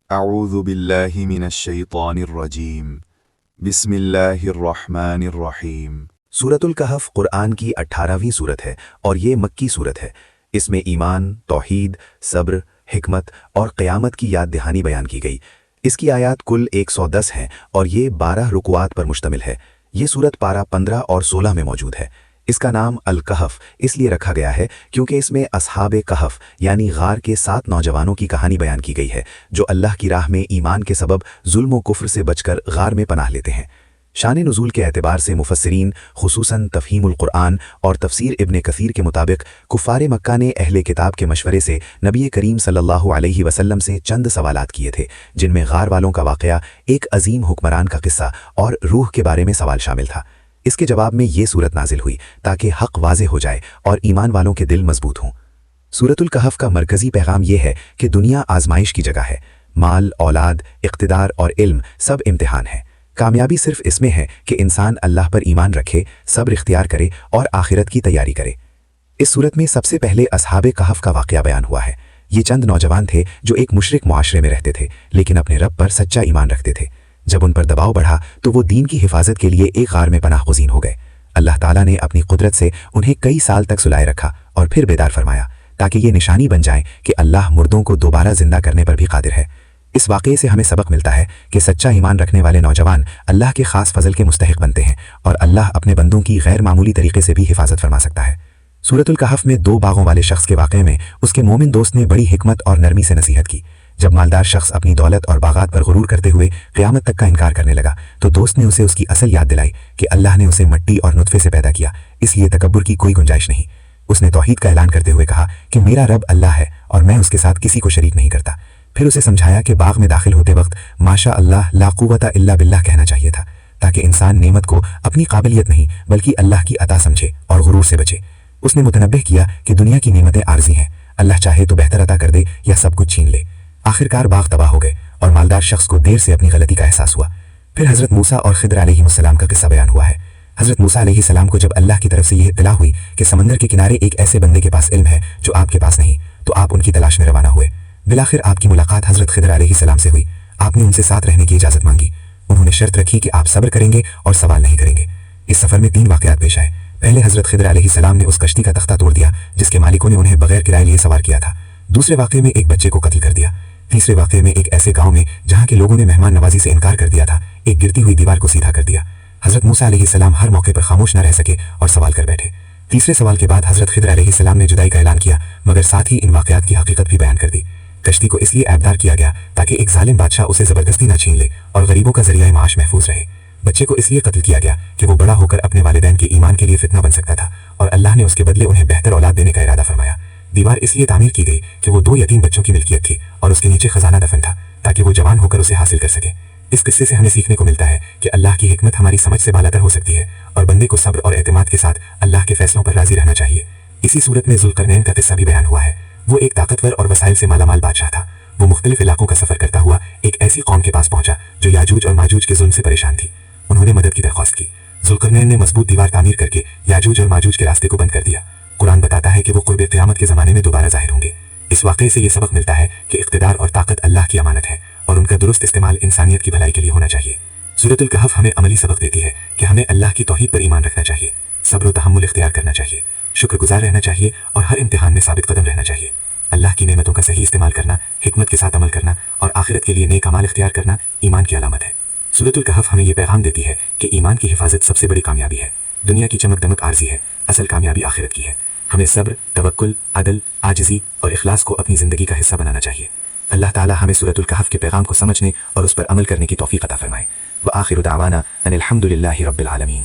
اعوذ باللہ من الشیطان الرجیم بسم اللہ الرحمن الرحیم۔ سورۃ الکہف قرآن کی 18ویں سورت ہے اور یہ مکی سورت ہے۔ اس میں ایمان، توحید، صبر، حکمت اور قیامت کی یاد دہانی بیان کی گئی۔ اس کی آیات کل 110 ہیں اور یہ 12 رکوعات پر مشتمل ہے۔ یہ سورت پارہ 15 اور 16 میں موجود ہے۔ اس کا نام الکہف اس لیے رکھا گیا ہے کیونکہ اس میں اصحاب کہف یعنی غار کے 7 نوجوانوں کی کہانی بیان کی گئی ہے جو اللہ کی راہ میں ایمان کے سبب ظلم و کفر سے بچ کر غار میں پناہ لیتے ہیں۔ شان نزول کے اعتبار سے مفسرین خصوصاً تفہیم القرآن اور تفسیر ابن کثیر کے مطابق کفار مکہ نے اہل کتاب کے مشورے سے نبی کریم صلی اللہ علیہ وسلم سے چند سوالات کیے تھے، جن میں غار والوں کا واقعہ، ایک عظیم حکمران کا قصہ اور روح کے بارے میں سوال شامل تھا۔ اس کے جواب میں یہ سورت نازل ہوئی تاکہ حق واضح ہو جائے اور ایمان والوں کے دل مضبوط ہوں۔ سورۃ الکہف کا مرکزی پیغام یہ ہے کہ دنیا آزمائش کی جگہ ہے۔ مال، اولاد، اقتدار اور علم سب امتحان ہیں۔ کامیابی صرف اس میں ہے کہ انسان اللہ پر ایمان رکھے، صبر اختیار کرے اور آخرت کی تیاری کرے۔ اس سورت میں سب سے پہلے اصحاب کہف کا واقعہ بیان ہوا ہے۔ یہ چند نوجوان تھے جو ایک مشرک معاشرے میں رہتے تھے لیکن اپنے رب پر سچا ایمان رکھتے تھے۔ جب ان پر دباؤ بڑھا تو وہ دین کی حفاظت کے لیے ایک غار میں پناہ گزین ہو گئے۔ اللہ تعالیٰ نے اپنی قدرت سے انہیں کئی سال تک سلائے رکھا اور پھر بیدار فرمایا تاکہ یہ نشانی بن جائے کہ اللہ مردوں کو دوبارہ زندہ کرنے پر بھی قادر ہے۔ اس واقعے سے ہمیں سبق ملتا ہے کہ سچا ایمان رکھنے والے نوجوان اللہ کے خاص فضل کے مستحق بنتے ہیں اور اللہ اپنے بندوں کی غیر معمولی طریقے سے بھی حفاظت فرما سکتا ہے۔ سورۃ الکہف میں 2 باغوں والے شخص کے واقعے میں اس کے مومن دوست نے بڑی حکمت اور نرمی سے نصیحت کی۔ جب مالدار شخص اپنی دولت اور باغات پر غرور کرتے ہوئے قیامت تک کا انکار کرنے لگا تو دوست نے اسے اس کی اصل یاد دلائی کہ اللہ نے اسے مٹی اور نطفے سے پیدا کیا، اس لیے تکبر کی کوئی گنجائش نہیں۔ اس نے توحید کا اعلان کرتے ہوئے کہا کہ میرا رب اللہ ہے اور میں اس کے ساتھ کسی کو شریک نہیں کرتا۔ پھر اسے سمجھایا کہ باغ میں داخل ہوتے وقت ماشاء اللہ لا قوت الا باللہ کہنا چاہیے تھا تاکہ انسان نعمت کو اپنی قابلیت نہیں بلکہ اللہ کی عطا سمجھے اور غرور سے بچے۔ اس نے متنبہ کیا کہ دنیا کی نعمتیں عارضی ہیں، اللہ چاہے تو بہتر عطا کر دے یا سب کچھ چھین لے۔ آخرکار باغ تباہ ہو گئے اور مالدار شخص کو دیر سے اپنی غلطی کا احساس ہوا۔ پھر حضرت موسیٰ اور خضر علیہ السلام کا قصہ بیان ہوا ہے۔ حضرت موسیٰ علیہ السلام کو جب اللہ کی طرف سے یہ اطلاع ہوئی کہ سمندر کے کنارے ایک ایسے بندے کے پاس علم ہے جو آپ کے پاس نہیں، تو آپ ان کی تلاش میں روانہ ہوئے۔ بالآخر آپ کی ملاقات حضرت خضر علیہ السلام سے ہوئی۔ آپ نے ان سے ساتھ رہنے کی اجازت مانگی۔ انہوں نے شرط رکھی کہ آپ صبر کریں گے اور سوال نہیں کریں گے۔ اس سفر میں 3 واقعات پیش آئے۔ پہلے حضرت خضر علیہ السلام نے اس کشتی کا تختہ توڑ دیا جس کے مالکوں نے انہیں بغیر کرائے لیے سوار کیا تھا۔ دوسرے واقعے میں ایک بچے کو قتل کر دیا۔ تیسرے واقعے میں ایک ایسے گاؤں میں جہاں کے لوگوں نے مہمان نوازی سے انکار کر دیا تھا، ایک گرتی ہوئی دیوار کو سیدھا کر دیا۔ حضرت موسیٰ علیہ السلام ہر موقع پر خاموش نہ رہ سکے اور سوال کر بیٹھے۔ تیسرے سوال کے بعد حضرت خضر علیہ السلام نے جدائی کا اعلان کیا مگر ساتھ ہی ان واقعات کی حقیقت بھی بیان کر دی۔ کشتی کو اس لیے عیبدار کیا گیا تاکہ ایک ظالم بادشاہ اسے زبردستی نہ چھین لے اور غریبوں کا ذریعہ معاش محفوظ رہے۔ بچے کو اس لیے قتل کیا گیا کہ وہ بڑا ہو کر اپنے والدین کے ایمان کے لیے فتنہ بن سکتا تھا اور اللہ نے اس کے بدلے انہیں بہتر اولاد دینے کا ارادہ فرمایا۔ دیوار اس لیے تعمیر کی گئی کہ وہ 2 یتیم بچوں کی ملکیت تھی اور اس کے نیچے خزانہ دفن تھا تاکہ وہ جوان ہو کر اسے حاصل کر سکے۔ اس قصے سے ہمیں سیکھنے کو ملتا ہے کہ اللہ کی حکمت ہماری سمجھ سے بالاتر ہو سکتی ہے اور بندے کو صبر اور اعتماد کے ساتھ اللہ کے فیصلوں پر راضی رہنا چاہیے۔ اسی صورت میں ذوالقرنین کا قصہ بھی بیان ہوا ہے۔ وہ ایک طاقتور اور وسائل سے مالا مال بادشاہ تھا۔ وہ مختلف علاقوں کا سفر کرتا ہوا ایک ایسی قوم کے پاس پہنچا جو یاجوج اور ماجوج کے ظلم سے پریشان تھی۔ انہوں نے مدد کی درخواست کی۔ ذوالقرنین نے مضبوط دیوار تعمیر کر کے یاجوج اور ماجوج کے راستے کو بند کر دیا۔ قرآن بتاتا ہے کہ وہ قرب قیامت کے زمانے میں دوبارہ ظاہر ہوں گے۔ اس واقعے سے یہ سبق ملتا ہے کہ اقتدار اور طاقت اللہ کی امانت ہے اور ان کا درست استعمال انسانیت کی بھلائی کے لیے ہونا چاہیے۔ سورۃ الکہف ہمیں عملی سبق دیتی ہے کہ ہمیں اللہ کی توحید پر ایمان رکھنا چاہیے، صبر و تحمل اختیار کرنا چاہیے، شکر گزار رہنا چاہیے اور ہر امتحان میں ثابت قدم رہنا چاہیے۔ اللہ کی نعمتوں کا صحیح استعمال کرنا، حکمت کے ساتھ عمل کرنا اور آخرت کے لیے نیک اعمال اختیار کرنا ایمان کی علامت ہے۔ سورۃ الکہف ہمیں یہ پیغام دیتی ہے کہ ایمان کی حفاظت سب سے بڑی کامیابی ہے۔ دنیا کی چمک دمک عارضی ہے، اصل کامیابی آخرت کی ہے۔ ہمیں صبر، توکل، عدل، عاجزی اور اخلاص کو اپنی زندگی کا حصہ بنانا چاہیے۔ اللہ تعالیٰ ہمیں سورۃ الکہف کے پیغام کو سمجھنے اور اس پر عمل کرنے کی توفیق عطا فرمائے۔ وآخر دعوانا ان الحمد للہ رب العالمین۔